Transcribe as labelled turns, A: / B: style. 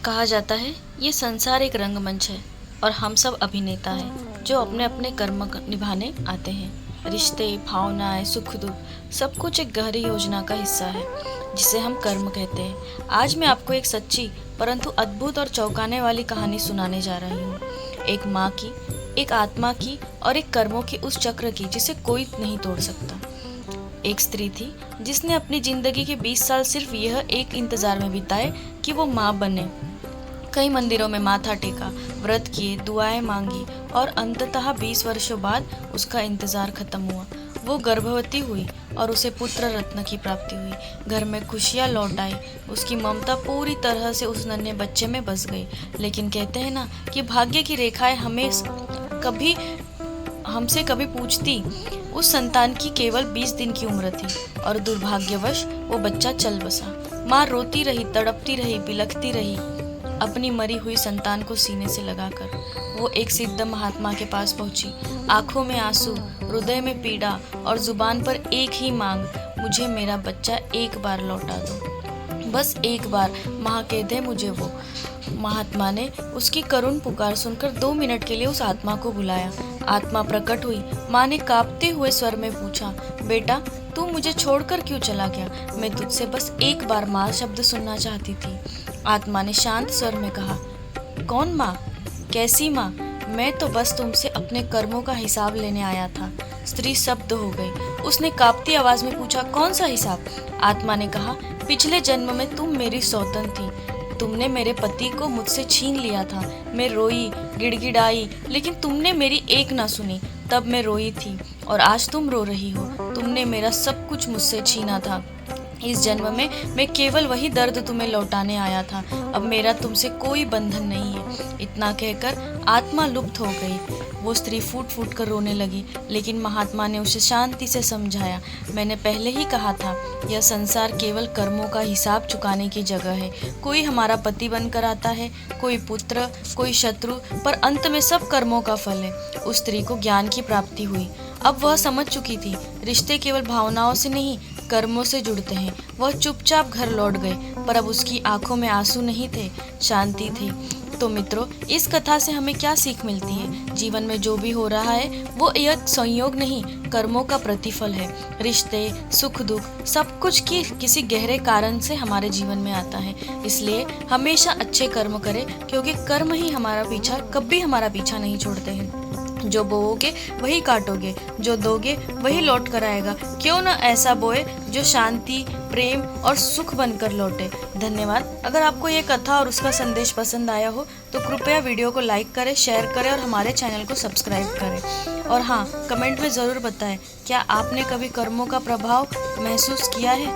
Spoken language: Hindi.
A: कहा जाता है ये संसार एक रंगमंच है और हम सब अभिनेता हैं जो अपने अपने कर्म निभाने आते हैं। रिश्ते, भावनाएं, सुख दुख सब कुछ एक गहरी योजना का हिस्सा है जिसे हम कर्म कहते हैं। आज मैं आपको एक सच्ची परंतु अद्भुत और चौंकाने वाली कहानी सुनाने जा रही हूँ। एक माँ की, एक आत्मा की और एक कर्मों की उस चक्र की जिसे कोई नहीं तोड़ सकता। एक स्त्री थी जिसने अपनी जिंदगी के 20 साल सिर्फ यह एक इंतजार में बिताए कि वो माँ बने। कई मंदिरों में माथा टेका, व्रत किए, दुआएं मांगी और अंततः 20 वर्षों बाद उसका इंतजार खत्म हुआ। वो गर्भवती हुई और उसे पुत्र रत्न की प्राप्ति हुई। घर में खुशियाँ लौट आई। उसकी ममता पूरी तरह से उस नन्हे बच्चे में बस गई। लेकिन कहते हैं ना कि भाग्य की रेखाएं हमसे कभी पूछती। उस संतान की केवल 20 दिन की उम्र थी और दुर्भाग्यवश वो बच्चा चल बसा। माँ रोती रही, तड़पती रही, बिलखती रही अपनी मरी हुई संतान को सीने से लगाकर। वो एक सिद्ध महात्मा के पास पहुंची। आंखों में आंसू, हृदय में पीड़ा और जुबान पर एक ही मांग, मुझे मेरा बच्चा एक बार लौटा दो, बस एक बार, माँ कह दे मुझे वो। महात्मा ने उसकी करुण पुकार सुनकर 2 मिनट के लिए उस आत्मा को बुलाया। आत्मा प्रकट हुई। माँ ने कांपते हुए स्वर में पूछा, बेटा तू मुझे छोड़कर क्यों चला गया? मैं तुझसे बस एक बार माँ शब्द सुनना चाहती थी। आत्मा ने शांत स्वर में कहा, कौन माँ? कैसी माँ? मैं तो बस तुमसे अपने कर्मों का हिसाब लेने आया था। स्त्री स्तब्ध हो गई। उसने कांपती आवाज में पूछा, कौन सा हिसाब? आत्मा ने कहा, पिछले जन्म में तुम मेरी सौतन थी। तुमने मेरे पति को मुझसे छीन लिया था। मैं रोई, गिड़गिड़ाई, लेकिन तुमने मेरी एक ना सुनी। तब मैं रोई थी और आज तुम रो रही हो। तुमने मेरा सब कुछ मुझसे छीना था। इस जन्म में मैं केवल वही दर्द तुम्हें लौटाने आया था। अब मेरा तुमसे कोई बंधन नहीं है। इतना कहकर आत्मा लुप्त हो गई। वो स्त्री फूट फूट कर रोने लगी, लेकिन महात्मा ने उसे शांति से समझाया, मैंने पहले ही कहा था, यह संसार केवल कर्मों का हिसाब चुकाने की जगह है। कोई हमारा पति बनकर आता है, कोई पुत्र, कोई शत्रु, पर अंत में सब कर्मों का फल है। उस स्त्री को ज्ञान की प्राप्ति हुई। अब वह समझ चुकी थी, रिश्ते केवल भावनाओं से नहीं, कर्मों से जुड़ते हैं। वह चुपचाप घर लौट गई, पर अब उसकी आंखों में आंसू नहीं थे, शांति थी। तो मित्रों, इस कथा से हमें क्या सीख मिलती है? जीवन में जो भी हो रहा है वो एक संयोग नहीं, कर्मों का प्रतिफल है। रिश्ते, सुख दुख सब कुछ की किसी गहरे कारण से हमारे जीवन में आता है। इसलिए हमेशा अच्छे कर्म करें, क्योंकि कर्म ही कभी हमारा पीछा नहीं छोड़ते हैं। जो बोओगे वही काटोगे, जो दोगे वही लौट कर आएगा। क्यों न ऐसा बोए जो शांति, प्रेम और सुख बनकर लौटे। धन्यवाद। अगर आपको ये कथा और उसका संदेश पसंद आया हो तो कृपया वीडियो को लाइक करें, शेयर करें और हमारे चैनल को सब्सक्राइब करें। और हाँ, कमेंट में ज़रूर बताएं, क्या आपने कभी कर्मों का प्रभाव महसूस किया है?